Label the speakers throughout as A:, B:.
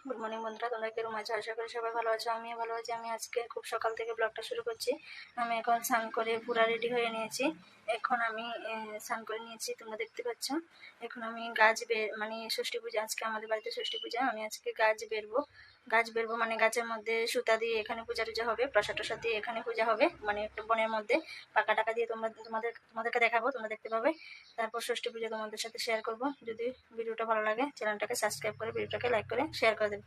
A: Good morning বন্ধুরা, তোমরা কেরম আছো? আশা করি সবাই ভালো আছো। আমিও ভালো আছি। আমি আজকে খুব সকাল থেকে ব্লগটা শুরু করছি। আমি এখন স্নান করে পুরা রেডি হয়ে নিয়েছি। এখন আমি স্নান করে নিয়েছি, তোমরা দেখতে পাচ্ছ। এখন আমি মানে ষষ্ঠী পূজা, আজকে আমাদের বাড়িতে ষষ্ঠী পূজা। আমি আজকে গাছ বেরবো মানে গাছের মধ্যে সুতা দিয়ে এখানে পূজা টুজা হবে, প্রসাদ টসাদ দিয়ে এখানে পূজা হবে, মানে একটু বনের মধ্যে পাকা টাকা দিয়ে তোমাদেরকে দেখাবো, তোমরা দেখতে পাবে। তারপর ষষ্ঠী পূজা তোমাদের সাথে শেয়ার করব। যদি ভিডিওটা ভালো লাগে চ্যানেলটাকে সাবস্ক্রাইব করে ভিডিওটাকে লাইক করে শেয়ার করে দেবে।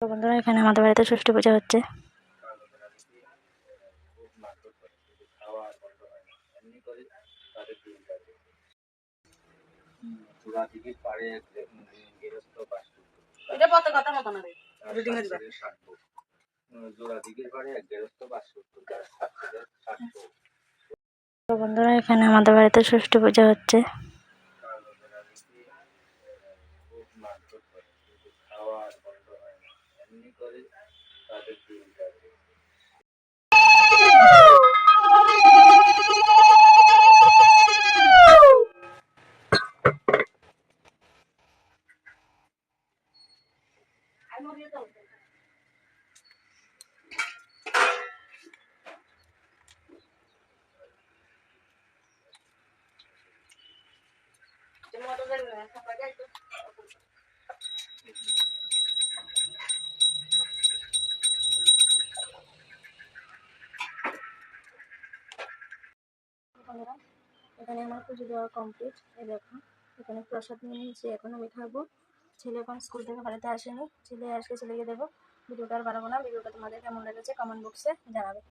A: তো বন্ধুরা, এখানে আমাদের বাড়িতে ষষ্ঠী পূজা হচ্ছে। তো বন্ধুরা, এখানে আমাদের বাড়িতে ষষ্ঠী পূজা হচ্ছে। এখানে আমার পুজো দেওয়া কমপ্লিট। এই দেখো, এখানে প্রসাদ নিয়ে নিয়েছি, এখন আমি খাবো। ছেলে এখন স্কুল থেকে বাড়িতে আসেনি, ছেলে আসলে ছেলেকে দেবো। ভিডিওটা আর বাড়াবো না। ভিডিওটা তোমাদের কেমন লেগেছে কমেন্ট বক্সে জানাবে।